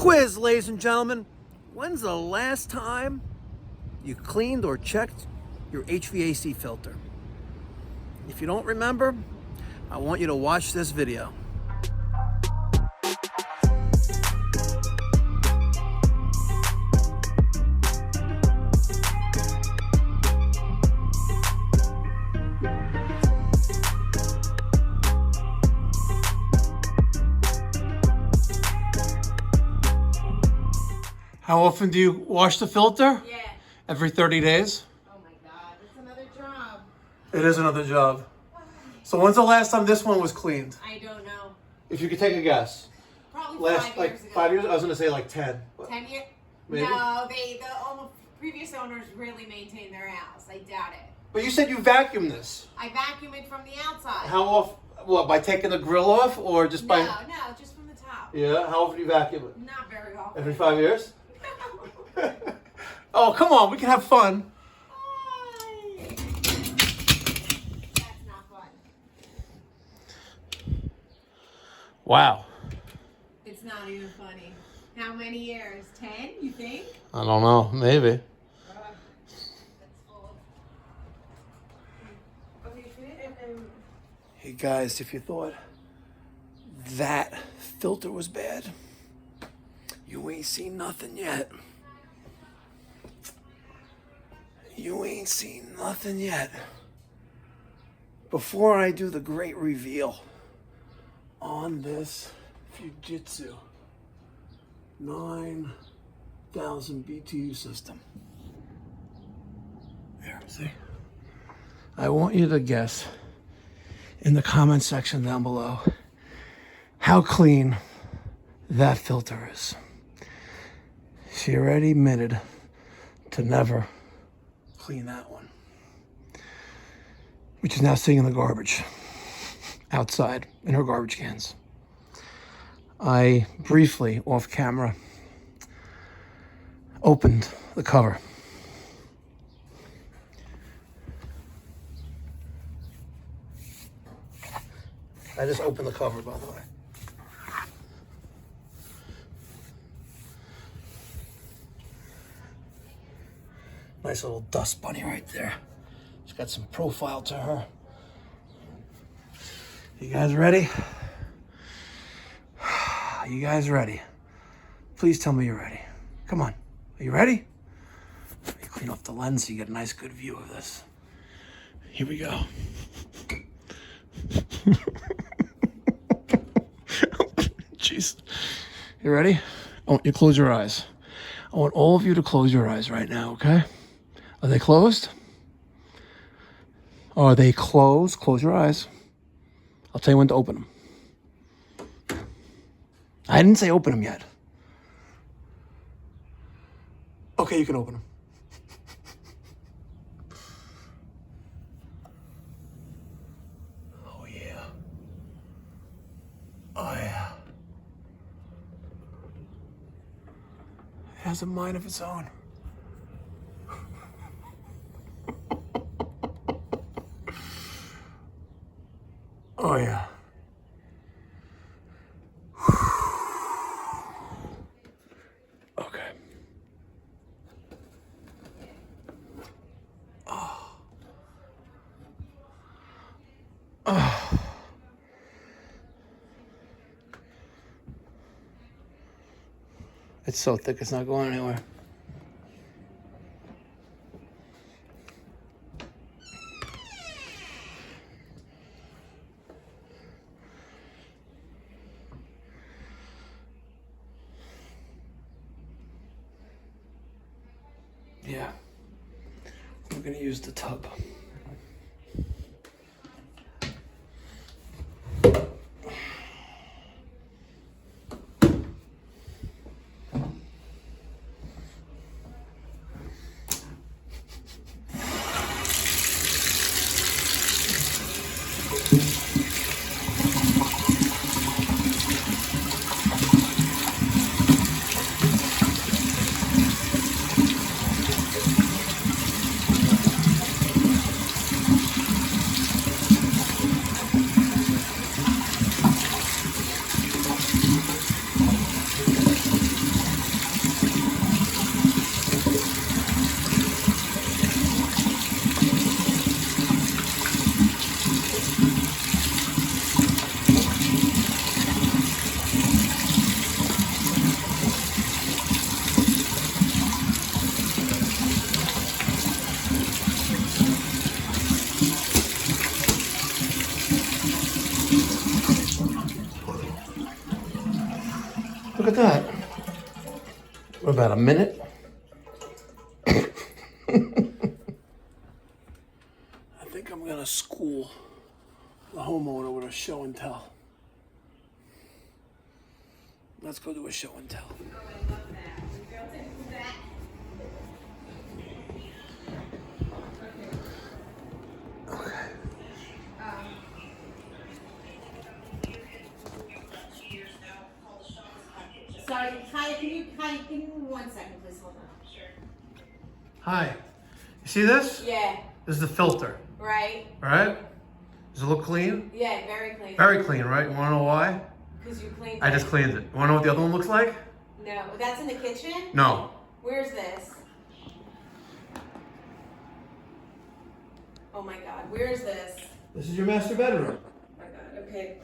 Quiz, ladies and gentlemen. When's the last time you cleaned or checked your HVAC filter? If you don't remember, I want you to watch this video. How often do you wash the filter? Yeah. Every 30 days? Oh my God, it's another job. It is another job. So when's the last time this one was cleaned? I don't know. If you could take a guess. Probably 5 years ago. 5 years? I was gonna say like 10. 10 years? Maybe? No, the previous owners really maintained their house. I doubt it. But you said you vacuumed this. I vacuum it from the outside. How often? What, by taking the grill off or just by... No, just from the top. Yeah, how often do you vacuum it? Not very often. Every 5 years? Oh, come on, we can have fun. That's not fun. Wow. It's not even funny. How many years? 10, you think? I don't know, maybe. Hey guys, if you thought that filter was bad, you ain't seen nothing yet. You ain't seen nothing yet. Before I do the great reveal on this Fujitsu 9,000 BTU system. There, see? I want you to guess in the comment section down below how clean that filter is. She already admitted to never clean that one, which is now sitting in the garbage outside in her garbage cans. I briefly, off camera, opened the cover. I just opened the cover, by the way. Nice little dust bunny right there. She's got some profile to her. You guys ready? You guys ready? Please tell me you're ready. Come on. Are you ready? Let me clean off the lens so you get a nice good view of this. Here we go. Jeez. You ready? I want you to close your eyes. I want all of you to close your eyes right now, okay? Are they closed? Are they closed? Close your eyes. I'll tell you when to open them. I didn't say open them yet. Okay, you can open them. Oh, yeah. Oh, yeah. It has a mind of its own. Oh, yeah. Okay. Oh. Oh. It's so thick, it's not going anywhere. Yeah, we're gonna use the tub. Look at that. What, about a minute? I think I'm gonna school the homeowner with a show and tell. Let's go do a show and tell. Oh, I love that. We built into that. Okay. Sorry, hi, can you 1 second, please hold on. Sure. Hi. You see this? Yeah. This is the filter. Right? Right? Does it look clean? Yeah, very clean. Very clean, right? You wanna know why? Because you cleaned it. I just cleaned it. You wanna know what the other one looks like? No, that's in the kitchen? No. Where's this? Oh my god, where is this? This is your master bedroom. Oh my god, okay.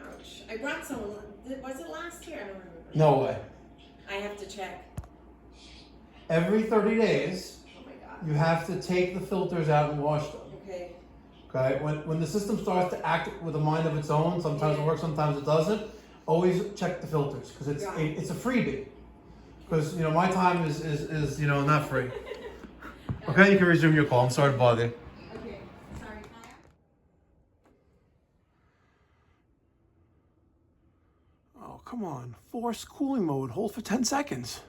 Ouch. I brought some, was it last year? I don't remember. No way. I have to check. Every 30 days, Oh my god. you have to take the filters out and wash them. Okay. Okay? When the system starts to act with a mind of its own, sometimes it works, sometimes it doesn't, always check the filters, because it's a freebie. Because, you know, my time is you know, not free. Okay, you can resume your call. I'm sorry to bother you. Okay, sorry, Kaya. Oh, come on. Force cooling mode. Hold for 10 seconds.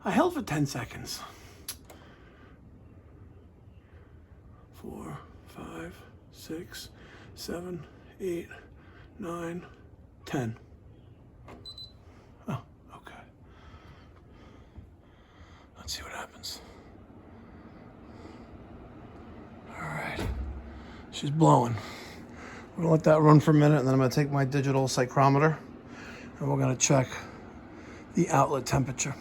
I held for 10 seconds. 4, 5, 6, 7, 8, 9, 10. Oh, okay. Let's see what happens. All right. She's blowing. We're gonna let that run for a minute, and then I'm gonna take my digital psychrometer, and we're gonna check the outlet temperature.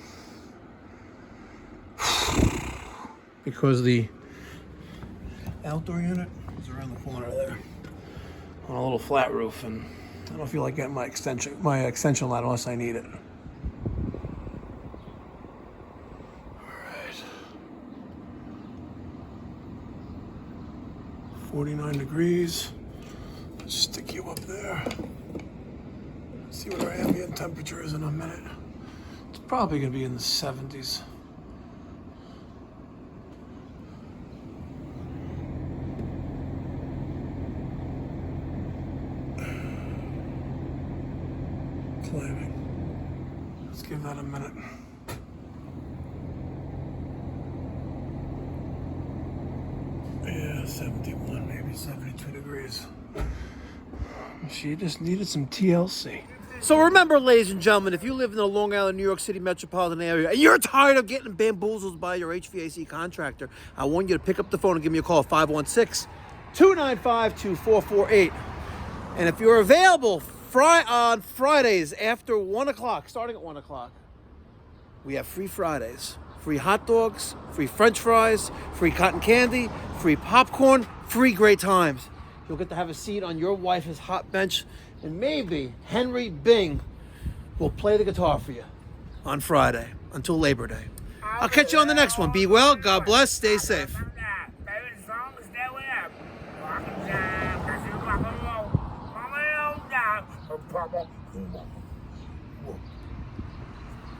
Because the outdoor unit is around the corner there on a little flat roof, and I don't feel like getting my extension ladder unless I need it. All right. 49 degrees. Let's stick you up there. See what our ambient temperature is in a minute. It's probably gonna be in the 70s. Climbing. Let's give that a minute. Yeah, 71, maybe 72 degrees. She just needed some TLC. So remember, ladies and gentlemen, if you live in the Long Island, New York City metropolitan area, and you're tired of getting bamboozled by your HVAC contractor, I want you to pick up the phone and give me a call, 516-295-2448. And if you're available on Fridays after 1 o'clock, starting at 1 o'clock, we have free Fridays. Free hot dogs, free French fries, free cotton candy, free popcorn, free great times. You'll get to have a seat on your wife's hot bench, and maybe Henry Bing will play the guitar for you on Friday until Labor Day. I'll catch you on the next one. Be well, God bless, stay safe.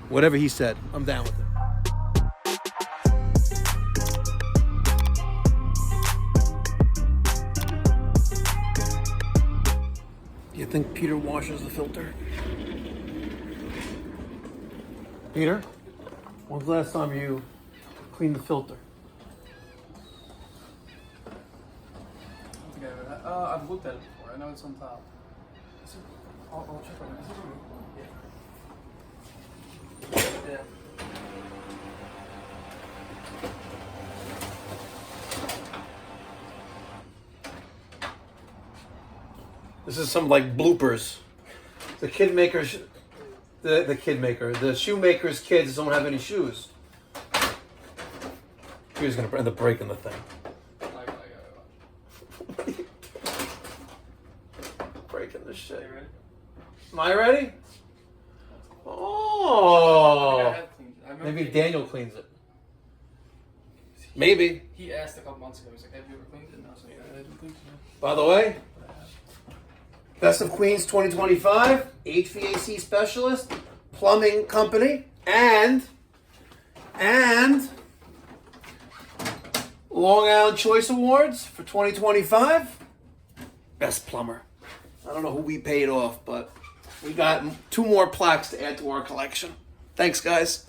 Whatever he said, I'm down with it. You think Peter washes the filter? Peter, when's the last time you cleaned the filter? I've looked at it before. I know it's on top. I'll check on it. Yeah. This is some like bloopers. The kid makers, the shoemaker's kids don't have any shoes. He was gonna end up breaking the thing. Breaking the shit. You ready? Am I ready? Oh. Maybe Maybe Daniel cleans it. Maybe. he asked a couple months ago. He's like, "Have you ever cleaned it?" And I was like, "Yeah, I do clean it." By the way, Best of Queens 2025, HVAC specialist, Plumbing Company and Long Island Choice Awards for 2025. Best plumber. I don't know who we paid off, but we got 2 more plaques to add to our collection. Thanks, guys.